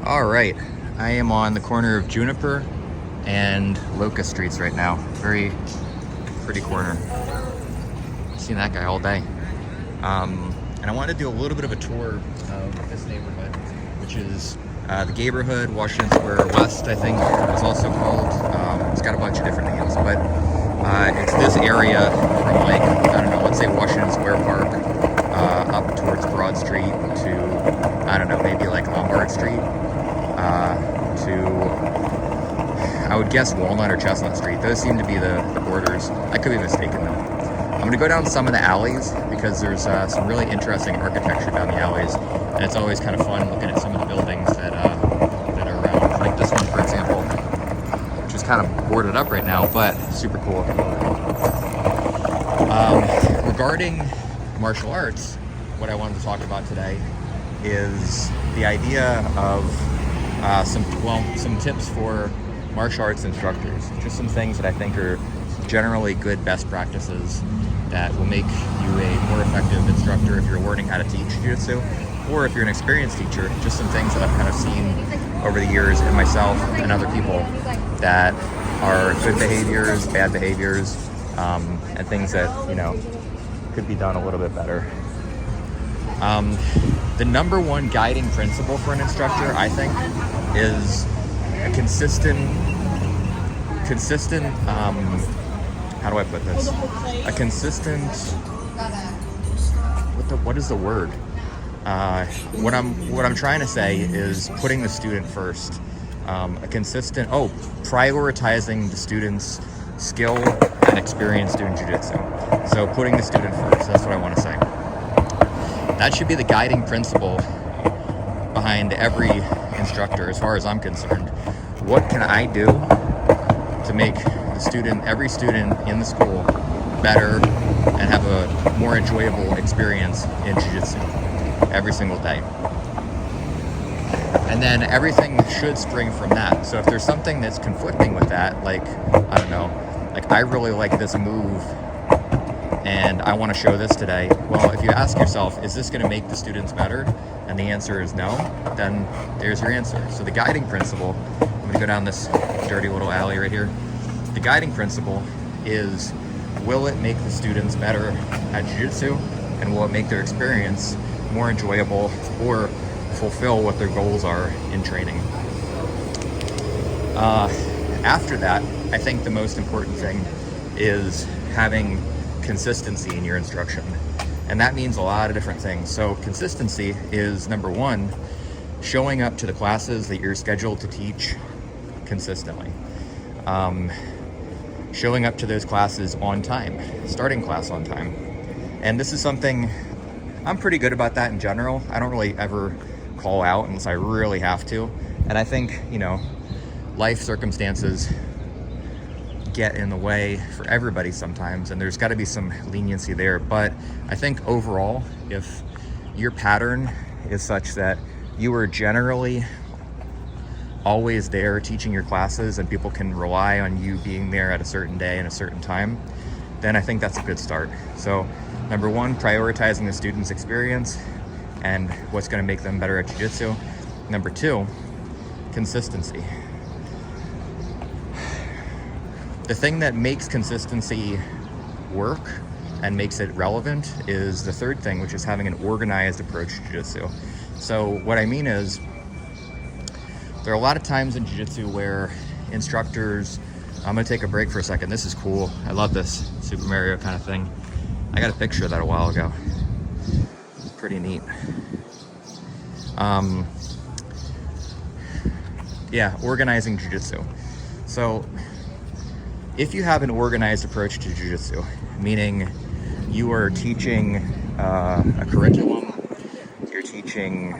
All right, I am on the corner of Juniper and Locust Streets right now. Very pretty corner. I've seen that guy all day. And I want to do a little bit of a tour of this neighborhood, which is the Gayborhood, Washington Square West, I think it's also called. It's got a bunch of different names, but it's this area from like, I don't know, let's say Washington Square Park up towards Broad Street to, I don't know, maybe like Lombard Street to, I would guess Walnut or Chestnut Street. Those seem to be the borders. I could be mistaken though. I'm going to go down some of the alleys because there's some really interesting architecture down the alleys, and it's always kind of fun looking at some of the buildings that are around. Like this one, for example, which is kind of boarded up right now, but super cool. Regarding martial arts, what I wanted to talk about today is the idea of some tips for martial arts instructors. Just some things that I think are generally good best practices that will make you a more effective instructor if you're learning how to teach Jiu-Jitsu, or if you're an experienced teacher. Just some things that I've kind of seen over the years in myself and other people that are good behaviors, bad behaviors, and things that, you know, could be done a little bit better. The number one guiding principle for an instructor, I think, is a consistent, how do I put this? A consistent, what is the word? What I'm trying to say is putting the student first. Prioritizing the student's skill and experience doing Jiu-Jitsu. So putting the student first, that's what I want to say. That should be the guiding principle behind every instructor, as far as I'm concerned. What can I do to make every student in the school better and have a more enjoyable experience in Jiu-Jitsu every single day? And then everything should spring from that. So if there's something that's conflicting with that, like, I don't know, like I really like this move and I want to show this today. Well, if you ask yourself, is this going to make the students better? And the answer is no, then there's your answer. So the guiding principle, I'm going to go down this dirty little alley right here. The guiding principle is, will it make the students better at Jiu-Jitsu, and will it make their experience more enjoyable or fulfill what their goals are in training? After that, I think the most important thing is having consistency in your instruction. And that means a lot of different things. So consistency is, number one, showing up to the classes that you're scheduled to teach consistently. Showing up to those classes on time, starting class on time. And this is something, I'm pretty good about that in general. I don't really ever call out unless I really have to. And I think, you know, life circumstances get in the way for everybody sometimes, and there's got to be some leniency there. But I think overall, if your pattern is such that you are generally always there teaching your classes and people can rely on you being there at a certain day and a certain time, then I think that's a good start. So number one, prioritizing the student's experience and what's going to make them better at Jiu-Jitsu. Number two, consistency. The thing that makes consistency work and makes it relevant is the third thing, which is having an organized approach to Jiu-Jitsu. So what I mean is, there are a lot of times in Jiu-Jitsu where instructors, I'm gonna take a break for a second. This is cool. I love this Super Mario kind of thing. I got a picture of that a while ago. Pretty neat. Yeah, organizing Jiu-Jitsu. So if you have an organized approach to Jiu-Jitsu, meaning you are teaching a curriculum, you're teaching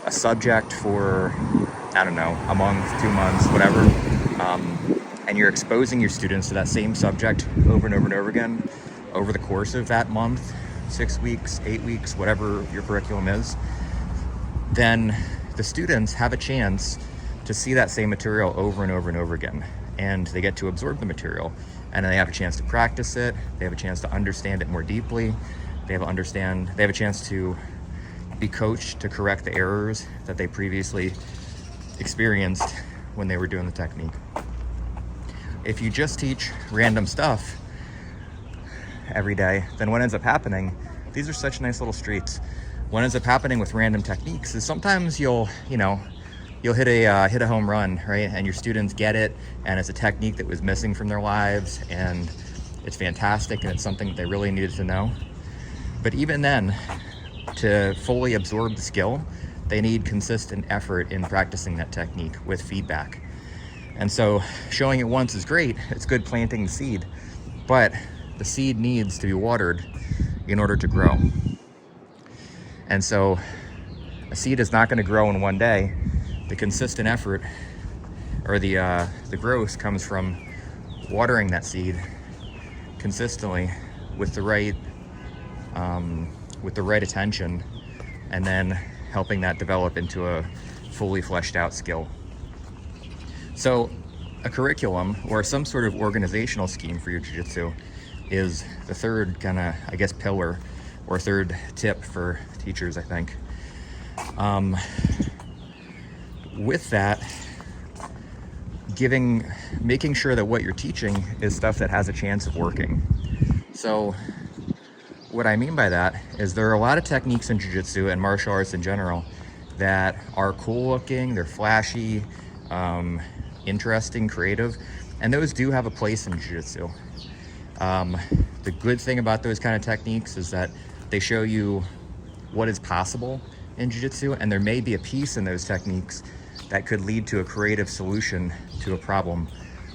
a subject for, I don't know, a month, 2 months, whatever, and you're exposing your students to that same subject over and over and over again over the course of that month, 6 weeks, 8 weeks, whatever your curriculum is, then the students have a chance to see that same material over and over and over again. And they get to absorb the material, and they have a chance to practice it. They have a chance to understand it more deeply. They have a chance to be coached to correct the errors that they previously experienced when they were doing the technique. If you just teach random stuff every day, then what ends up happening, these are such nice little streets. What ends up happening with random techniques is sometimes you'll hit a home run, right? And your students get it, and it's a technique that was missing from their lives, and it's fantastic, and it's something that they really needed to know. But even then, to fully absorb the skill, they need consistent effort in practicing that technique with feedback. And so showing it once is great. It's good planting the seed, but the seed needs to be watered in order to grow. And so a seed is not going to grow in one day. The consistent effort, or the growth, comes from watering that seed consistently with the right attention, and then helping that develop into a fully fleshed out skill. So a curriculum or some sort of organizational scheme for your jiu-jitsu is the third kind of, I guess, pillar or third tip for teachers, I think. With that, making sure that what you're teaching is stuff that has a chance of working. So what I mean by that is there are a lot of techniques in jiu-jitsu and martial arts in general that are cool looking, they're flashy, interesting, creative, and those do have a place in jiu-jitsu. The good thing about those kind of techniques is that they show you what is possible in jiu-jitsu, and there may be a piece in those techniques that could lead to a creative solution to a problem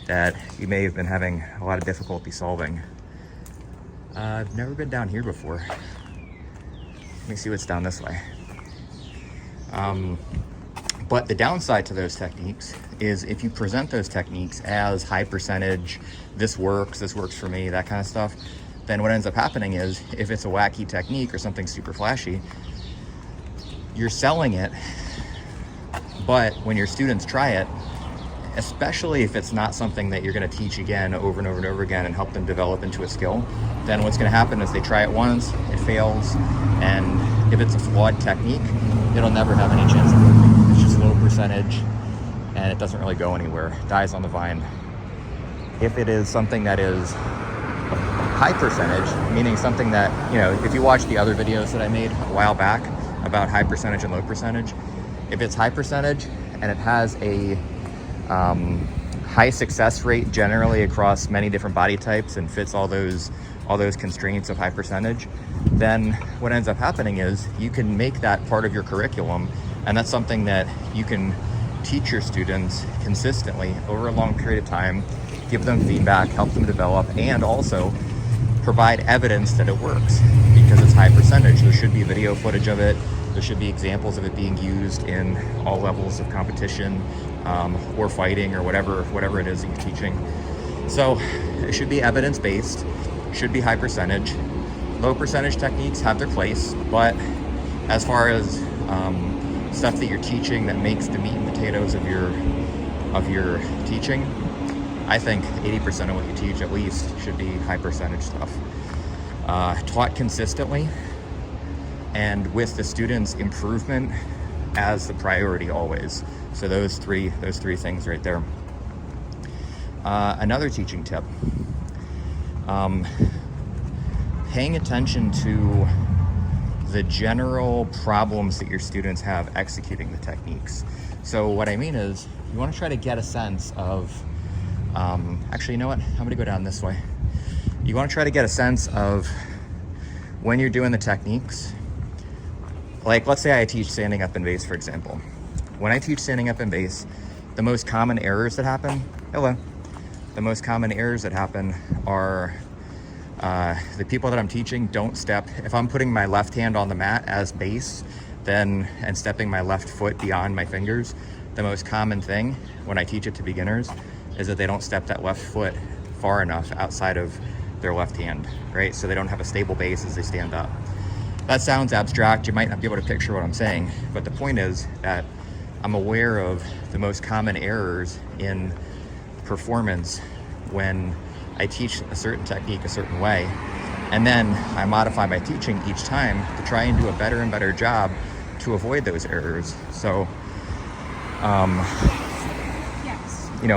that you may have been having a lot of difficulty solving. I've never been down here before. Let me see what's down this way. But the downside to those techniques is if you present those techniques as high percentage, this works for me, that kind of stuff, then what ends up happening is if it's a wacky technique or something super flashy, you're selling it, but when your students try it, especially if it's not something that you're going to teach again over and over and over again and help them develop into a skill, then what's going to happen is they try it once, it fails, and if it's a flawed technique, it'll never have any chance of working. It's just low percentage, and it doesn't really go anywhere. It dies on the vine. If it is something that is high percentage, meaning something that, if you watch the other videos that I made a while back about high percentage and low percentage, if it's high percentage and it has a high success rate generally across many different body types and fits all those constraints of high percentage, then what ends up happening is you can make that part of your curriculum, and that's something that you can teach your students consistently over a long period of time, give them feedback, help them develop, and also provide evidence that it works because it's high percentage. There should be video footage of it. There should be examples of it being used in all levels of competition or fighting or whatever it is that you're teaching. So it should be evidence-based, should be high percentage. Low percentage techniques have their place, but as far as stuff that you're teaching that makes the meat and potatoes of your teaching, I think 80% of what you teach at least should be high percentage stuff. Taught consistently and with the students' improvement as the priority always. So those three things right there. Another teaching tip, paying attention to the general problems that your students have executing the techniques. So what I mean is you want to try to get a sense of, actually, you know what? I'm going to go down this way. You want to try to get a sense of when you're doing the techniques. Like, let's say I teach standing up in base, for example. When I teach standing up in base, the most common errors that happen, are the people that I'm teaching don't step. If I'm putting my left hand on the mat as base, and stepping my left foot beyond my fingers, the most common thing when I teach it to beginners is that they don't step that left foot far enough outside of their left hand, right? So they don't have a stable base as they stand up. That sounds abstract. You might not be able to picture what I'm saying, but the point is that I'm aware of the most common errors in performance when I teach a certain technique a certain way, and then I modify my teaching each time to try and do a better and better job to avoid those errors. So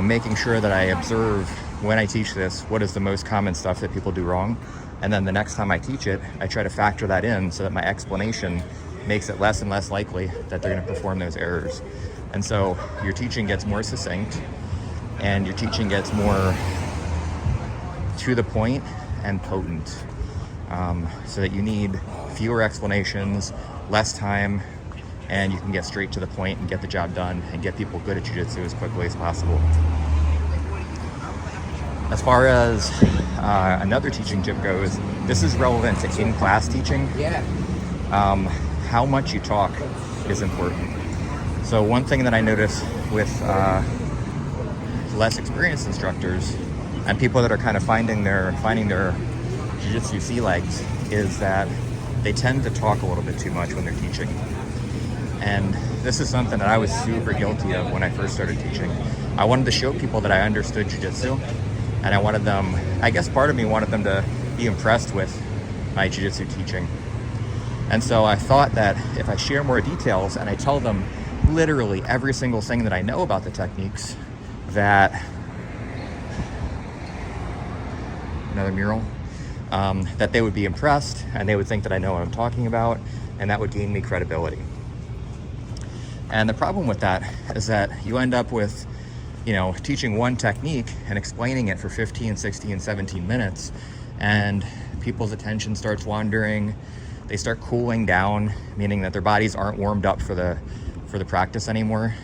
Making sure that I observe when I teach this, what is the most common stuff that people do wrong. And then the next time I teach it, I try to factor that in so that my explanation makes it less and less likely that they're going to perform those errors. And so your teaching gets more succinct and your teaching gets more to the point and potent, so that you need fewer explanations, less time, and you can get straight to the point and get the job done and get people good at jiu-jitsu as quickly as possible. As far as another teaching tip goes, this is relevant to in-class teaching. How much you talk is important. So one thing that I notice with less experienced instructors and people that are kind of finding their jiu-jitsu sea legs is that they tend to talk a little bit too much when they're teaching. And this is something that I was super guilty of when I first started teaching. I wanted to show people that I understood jiu-jitsu, and I guess part of me wanted them to be impressed with my jiu-jitsu teaching. And so I thought that if I share more details and I tell them literally every single thing that I know about the techniques, that another mural, that they would be impressed and they would think that I know what I'm talking about, and that would gain me credibility. And the problem with that is that you end up with, teaching one technique and explaining it for 15, 16, 17 minutes, and people's attention starts wandering. They start cooling down, meaning that their bodies aren't warmed up for the practice anymore.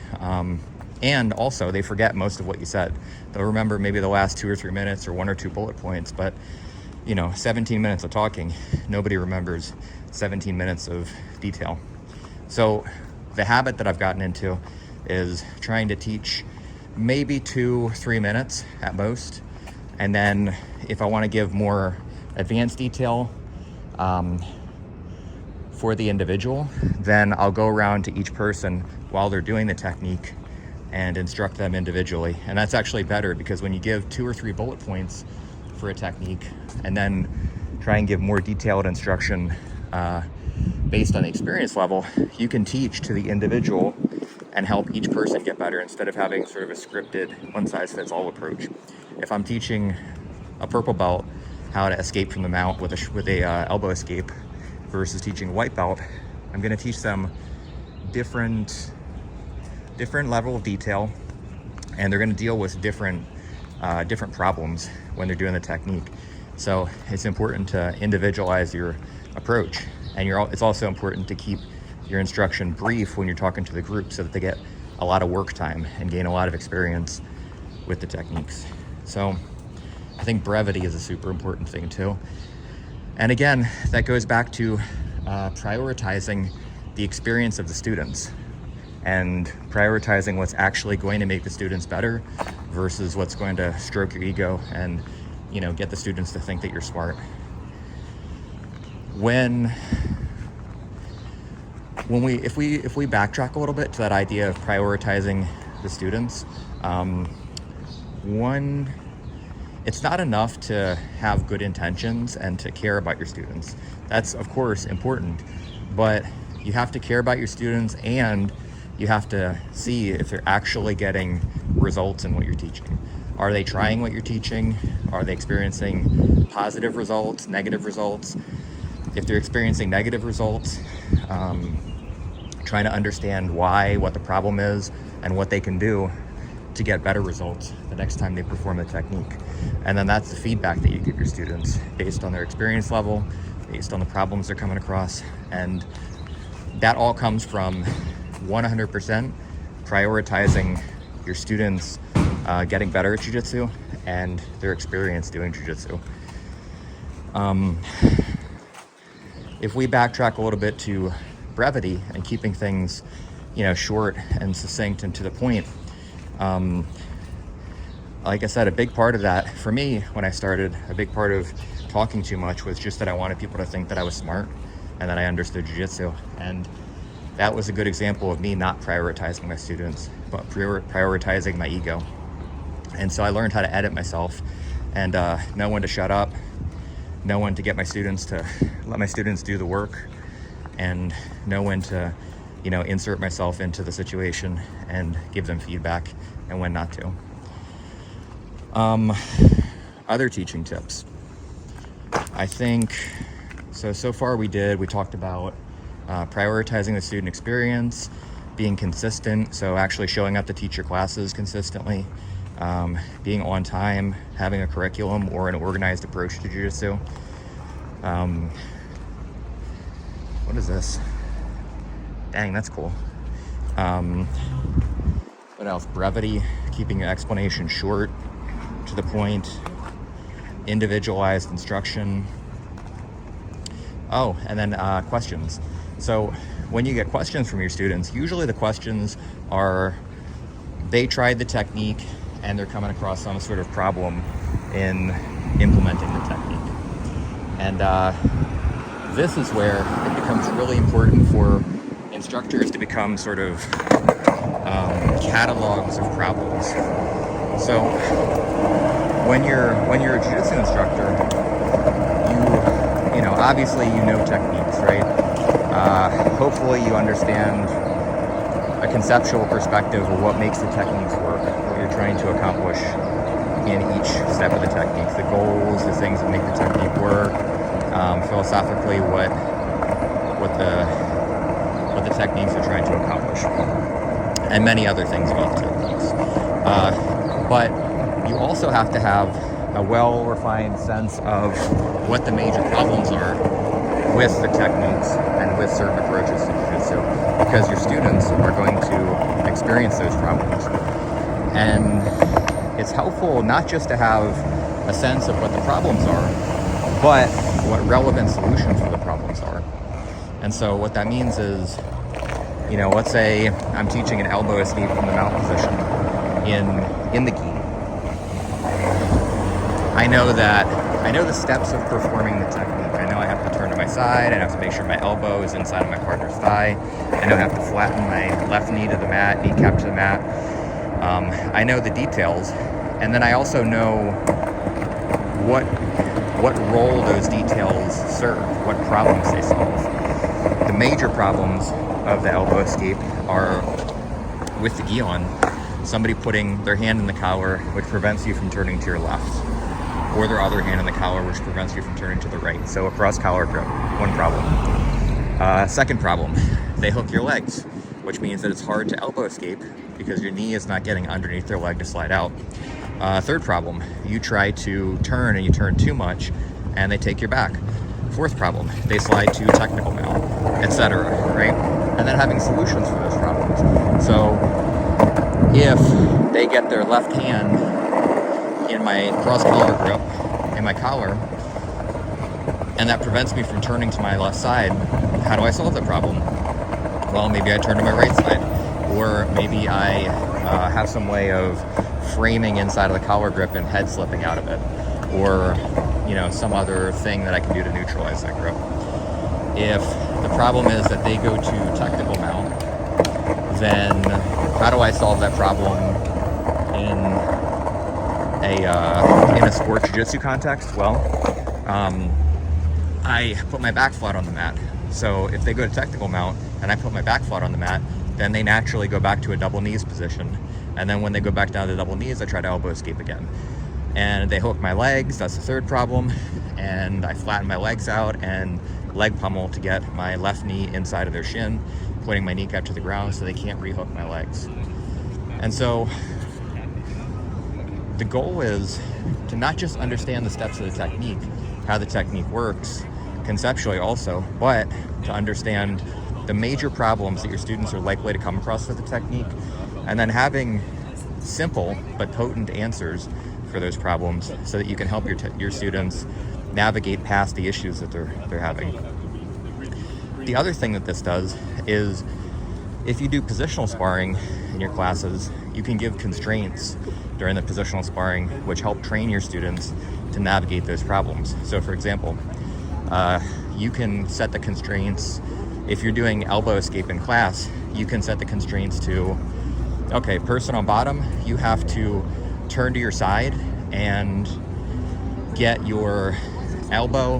And also they forget most of what you said. They'll remember maybe the last 2 or 3 minutes or 1 or 2 bullet points, but 17 minutes of talking, nobody remembers 17 minutes of detail. So the habit that I've gotten into is trying to teach maybe 2-3 minutes at most. And then if I want to give more advanced detail for the individual, then I'll go around to each person while they're doing the technique and instruct them individually. And that's actually better, because when you give 2 or 3 bullet points for a technique and then try and give more detailed instruction based on the experience level, you can teach to the individual and help each person get better instead of having sort of a scripted one-size-fits-all approach. If I'm teaching a purple belt how to escape from the mount with a elbow escape versus teaching a white belt, I'm going to teach them different level of detail, and they're going to deal with different problems when they're doing the technique. So it's important to individualize your approach, and it's also important to keep your instruction brief when you're talking to the group so that they get a lot of work time and gain a lot of experience with the techniques. So I think brevity is a super important thing too. And again, that goes back to prioritizing the experience of the students and prioritizing what's actually going to make the students better versus what's going to stroke your ego and get the students to think that you're smart. If we backtrack a little bit to that idea of prioritizing the students, it's not enough to have good intentions and to care about your students. That's of course important, but you have to care about your students and you have to see if they're actually getting results in what you're teaching. Are they trying what you're teaching? Are they experiencing positive results, negative results? If they're experiencing negative results, trying to understand what the problem is and what they can do to get better results the next time they perform the technique. And then that's the feedback that you give your students based on their experience level, based on the problems they're coming across. And that all comes from 100% prioritizing your students getting better at jiu-jitsu and their experience doing jiu-jitsu. If we backtrack a little bit to brevity and keeping things, short and succinct and to the point, like I said, a big part of that for me when I started, a big part of talking too much was just that I wanted people to think that I was smart and that I understood jiu-jitsu. And that was a good example of me not prioritizing my students, but prioritizing my ego. And so I learned how to edit myself and know when to shut up, know when to let my students do the work, and know when to insert myself into the situation and give them feedback and when not to. Other teaching tips. I think, so far we talked about prioritizing the student experience, being consistent, so actually showing up to teach your classes consistently, being on time, having a curriculum or an organized approach to Jiu-Jitsu. What is this? Dang, that's cool. What else? Brevity, keeping your explanation short, to the point, individualized instruction. Oh, and then questions. So when you get questions from your students, usually the questions are, they tried the technique and they're coming across some sort of problem in implementing the technique. And this is where it becomes really important for instructors to become sort of catalogs of problems. So when you're a Jiu-Jitsu instructor, obviously techniques, right? Hopefully you understand a conceptual perspective of what makes the techniques work, what you're trying to accomplish in each step of the techniques, the goals, the things that make the technique work, philosophically what the techniques are trying to accomplish, and many other things about the techniques. But you also have to have a well-refined sense of what the major problems are with the techniques and with certain approaches to Jiu-Jitsu, because your students are going to experience those problems. And it's helpful not just to have a sense of what the problems are, but what relevant solutions for the problems are. And so what that means is, let's say I'm teaching an elbow escape from the mount position in the gi. I know the steps of performing the technique. I know I have to turn to my side. I have to make sure my elbow is inside of my partner's thigh. I know I have to flatten my left knee to the mat, kneecap to the mat. I know the details. And then I also know what role those details serve, what problems they solve. The major problems of the elbow escape are with the gi on, somebody putting their hand in the collar, which prevents you from turning to your left, or their other hand in the collar, which prevents you from turning to the right. So a cross collar grip, one problem. Second problem, they hook your legs, which means that it's hard to elbow escape because your knee is not getting underneath their leg to slide out. Third problem, you try to turn and you turn too much and they take your back. Fourth problem, they slide to technical mount, etc., right? And then having solutions for those problems. So if they get their left hand in my cross collar grip, in my collar, and that prevents me from turning to my left side, how do I solve the problem? Well, maybe I turn to my right side, or maybe I have some way of framing inside of the collar grip and head slipping out of it, or some other thing that I can do to neutralize that grip. If the problem is that they go to technical mount, then how do I solve that problem in a sport jiu-jitsu context? Well, I put my back flat on the mat. So if they go to technical mount and I put my back flat on the mat, then they naturally go back to a double knees position. And then when they go back down to double knees, I try to elbow escape again. And they hook my legs, that's the third problem. And I flatten my legs out and leg pummel to get my left knee inside of their shin, pointing my kneecap to the ground so they can't rehook my legs. And so the goal is to not just understand the steps of the technique, how the technique works, conceptually also, but to understand the major problems that your students are likely to come across with the technique, and then having simple but potent answers for those problems so that you can help your students navigate past the issues that they're having. The other thing that this does is, if you do positional sparring in your classes, you can give constraints during the positional sparring which help train your students to navigate those problems. So for example, you can set the constraints. If you're doing elbow escape in class, you can set the constraints to, okay, person on bottom, you have to turn to your side and get your elbow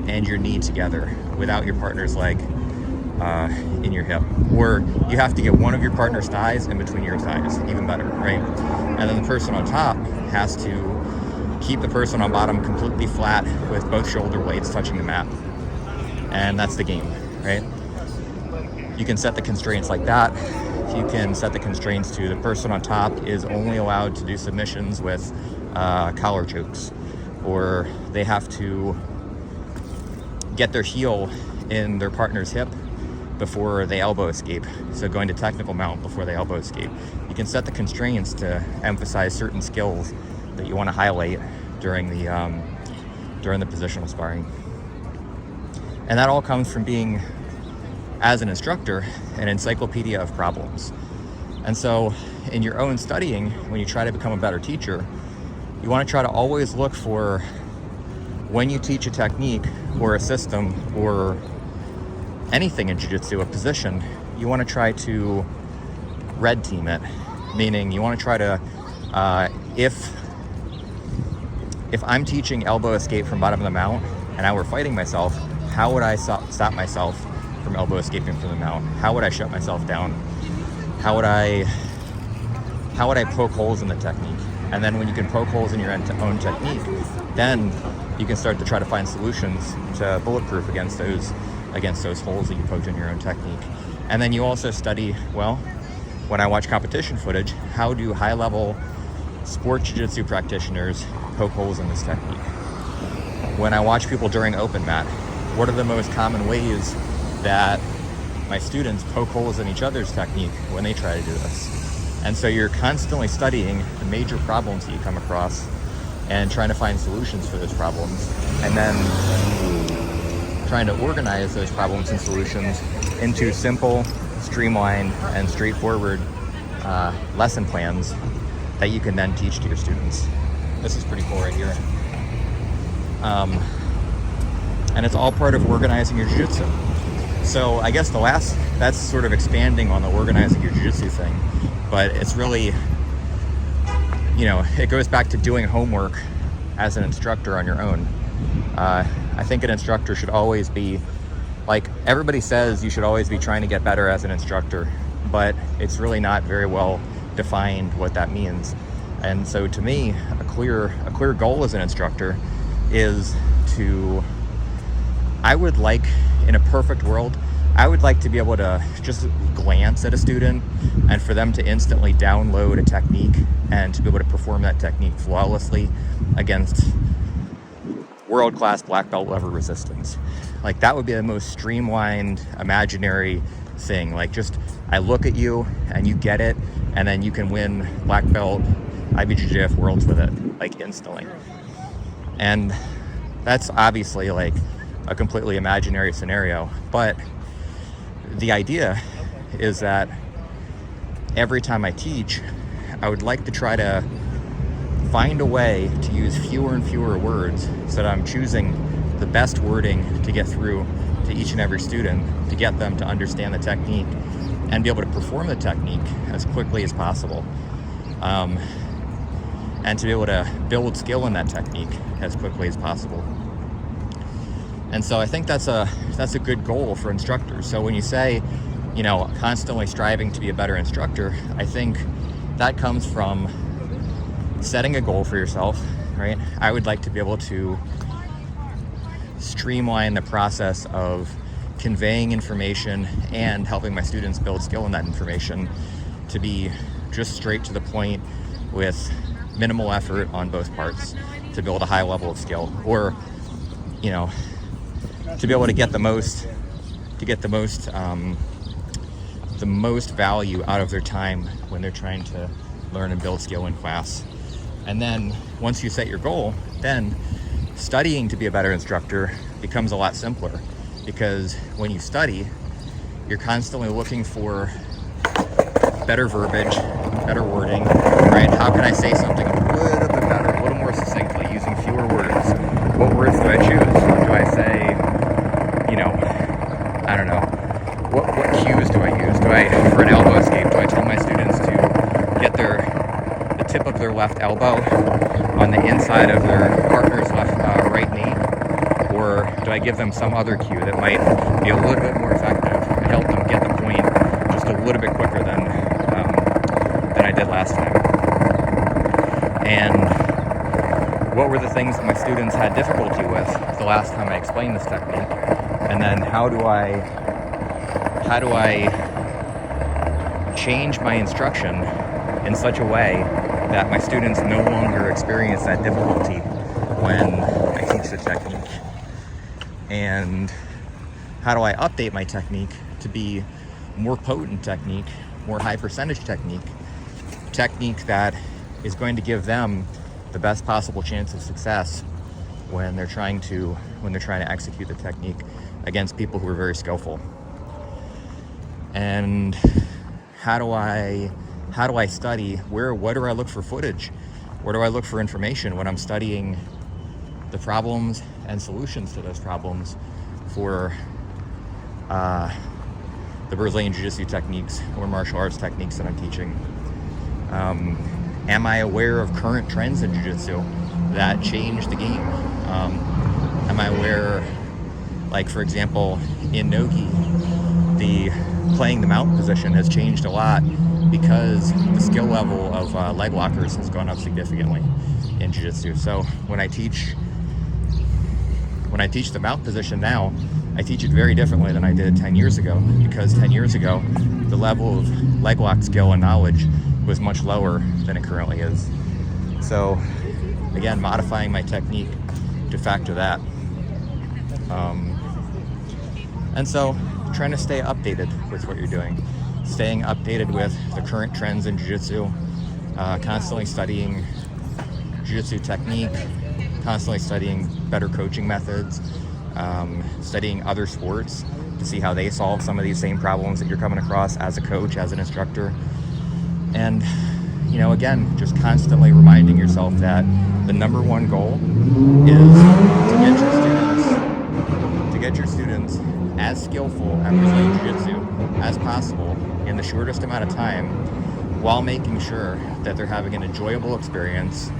and your knee together without your partner's leg in your hip, or you have to get one of your partner's thighs in between your thighs, even better, right? And then the person on top has to keep the person on bottom completely flat with both shoulder blades touching the mat. And that's the game, right? You can set the constraints like that. You can set the constraints to the person on top is only allowed to do submissions with collar chokes, or they have to get their heel in their partner's hip before they elbow escape. So going to technical mount before they elbow escape. You can set the constraints to emphasize certain skills that you want to highlight during the positional sparring. And that all comes from being, as an instructor, an encyclopedia of problems. And so in your own studying, when you try to become a better teacher, you want to try to always look for, when you teach a technique or a system or anything in jiu-jitsu, a position, you want to try to red team it. Meaning you want to try to, if I'm teaching elbow escape from bottom of the mount and I were fighting myself, how would I stop myself from elbow escaping from the mount? How would I shut myself down? How would I poke holes in the technique? And then when you can poke holes in your own technique, then you can start to try to find solutions to bulletproof against those holes that you poked in your own technique. And then you also study, well, when I watch competition footage, how do high-level sport jiu-jitsu practitioners poke holes in this technique? When I watch people during open mat, what are the most common ways that my students poke holes in each other's technique when they try to do this? And so you're constantly studying the major problems that you come across and trying to find solutions for those problems, and then trying to organize those problems and solutions into simple, streamlined, and straightforward lesson plans that you can then teach to your students. This is pretty cool right here. And it's all part of organizing your jiu-jitsu. So I guess that's sort of expanding on the organizing your jiu-jitsu thing, but it's really, it goes back to doing homework as an instructor on your own. I think an instructor should always be, like everybody says, you should always be trying to get better as an instructor, but it's really not very well defined what that means. And so to me, a clear goal as an instructor is I would like, in a perfect world, I would like to be able to just glance at a student and for them to instantly download a technique and to be able to perform that technique flawlessly against world-class black belt level resistance. Like that would be the most streamlined, imaginary thing. Like just, I look at you and you get it, and then you can win black belt IBJJF worlds with it, like instantly. And that's obviously like a completely imaginary scenario, but the idea is that every time I teach, I would like to try to find a way to use fewer and fewer words so that I'm choosing the best wording to get through to each and every student to get them to understand the technique and be able to perform the technique as quickly as possible, and to be able to build skill in that technique as quickly as possible. And so I think that's a good goal for instructors. So when you say, constantly striving to be a better instructor, I think that comes from setting a goal for yourself, right? I would like to be able to streamline the process of conveying information and helping my students build skill in that information to be just straight to the point with minimal effort on both parts to build a high level of skill, or to be able to get the most value out of their time when they're trying to learn and build skill in class. And then once you set your goal, then studying to be a better instructor becomes a lot simpler, because when you study, you're constantly looking for better verbiage, better wording, right? How can I say something a little bit better, a little more succinctly, using fewer words? What words do I choose? Do I say, I don't know, what cues do I use? For an elbow escape, do I tell my students to get the tip of their left elbow on the inside of their partner's right knee? Or do I give them some other cue that might be a little bit more effective? And little bit quicker than I did last time. And what were the things that my students had difficulty with the last time I explained this technique? And then how do I change my instruction in such a way that my students no longer experience that difficulty when I teach the technique? And how do I update my technique to be more potent technique, more high percentage technique that is going to give them the best possible chance of success when they're trying to execute the technique against people who are very skillful. And how do I study? What do I look for footage? Where do I look for information when I'm studying the problems and solutions to those problems for the Brazilian Jiu-Jitsu techniques or martial arts techniques that I'm teaching? Am I aware of current trends in Jiu-Jitsu that change the game? Am I aware, like for example, in Nogi, the playing the mount position has changed a lot because the skill level of leg lockers has gone up significantly in Jiu-Jitsu. So when I teach the mount position now, I teach it very differently than I did 10 years ago, because 10 years ago, the level of leg lock skill and knowledge was much lower than it currently is. So again, modifying my technique to factor that. And so trying to stay updated with what you're doing, staying updated with the current trends in Jiu-Jitsu, constantly studying Jiu-Jitsu technique, constantly studying better coaching methods, studying other sports to see how they solve some of these same problems that you're coming across as a coach, as an instructor. And, you know, again, just constantly reminding yourself that the number one goal is to get your students as skillful at Brazilian Jiu-Jitsu as possible in the shortest amount of time, while making sure that they're having an enjoyable experience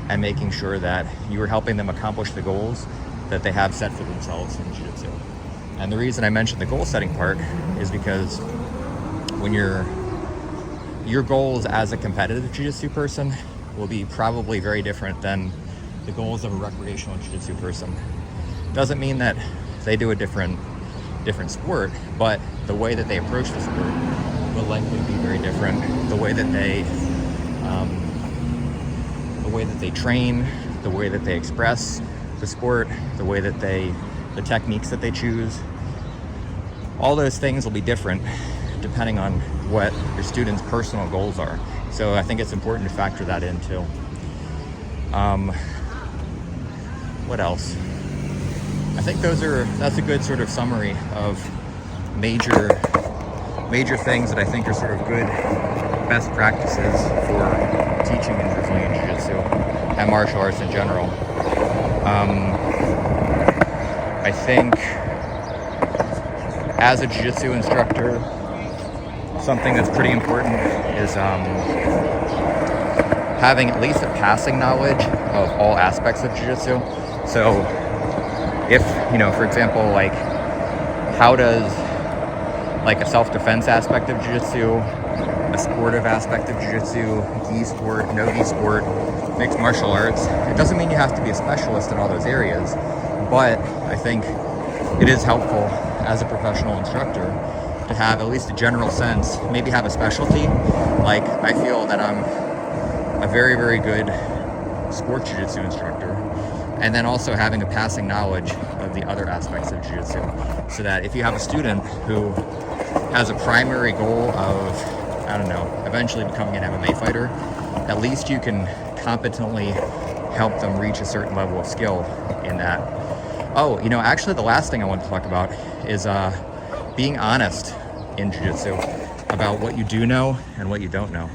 and making sure that you are helping them accomplish the goals that they have set for themselves in Jiu-Jitsu. And the reason I mentioned the goal setting part is because when your goals as a competitive Jiu-Jitsu person will be probably very different than the goals of a recreational Jiu-Jitsu person. Doesn't mean that they do a different sport, but the way that they approach the sport will likely be very different. The way that they train, the way that they express the sport, the way that the techniques that they choose, all those things will be different depending on what your students' personal goals are. So I think it's important to factor that in too. What else? I think that's a good sort of summary of major things that I think are sort of good best practices for teaching in Brazilian Jiu-Jitsu and martial arts in general. I think as a Jiu-Jitsu instructor, something that's pretty important is having at least a passing knowledge of all aspects of Jiu-Jitsu. So if, for example, like how does like a self-defense aspect of Jiu-Jitsu, a sportive aspect of Jiu-Jitsu, gi sport, no gi sport, mixed martial arts, it doesn't mean you have to be a specialist in all those areas, but I think it is helpful as a professional instructor to have at least a general sense, maybe have a specialty. Like I feel that I'm a very, very good sport Jiu-Jitsu instructor, and then also having a passing knowledge of the other aspects of Jiu-Jitsu, so that if you have a student who has a primary goal of, eventually becoming an MMA fighter, at least you can competently help them reach a certain level of skill in that. Oh, actually the last thing I want to talk about is being honest in Jiu-Jitsu about what you do know and what you don't know.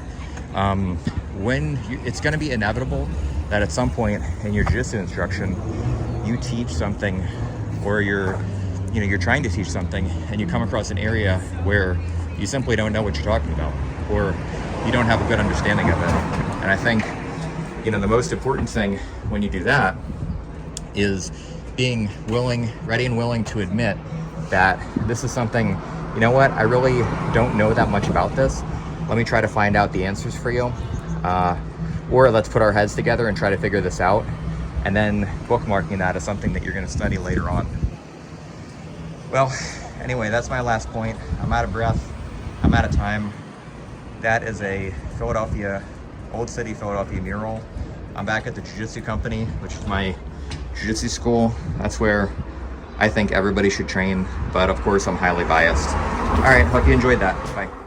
It's going to be inevitable that at some point in your Jiu-Jitsu instruction, you teach something, or you're trying to teach something, and you come across an area where you simply don't know what you're talking about, or you don't have a good understanding of it. And I think, the most important thing when you do that is being ready and willing to admit that this is something, you know what, I really don't know that much about this. Let me try to find out the answers for you. Or let's put our heads together and try to figure this out. And then bookmarking that as something that you're going to study later on. Well, anyway, that's my last point. I'm out of breath. I'm out of time. That is a Philadelphia, Old City, Philadelphia mural. I'm back at the Jiu-Jitsu company, which is my Jiu-Jitsu school. That's where I think everybody should train, but of course I'm highly biased. All right, hope you enjoyed that. Bye.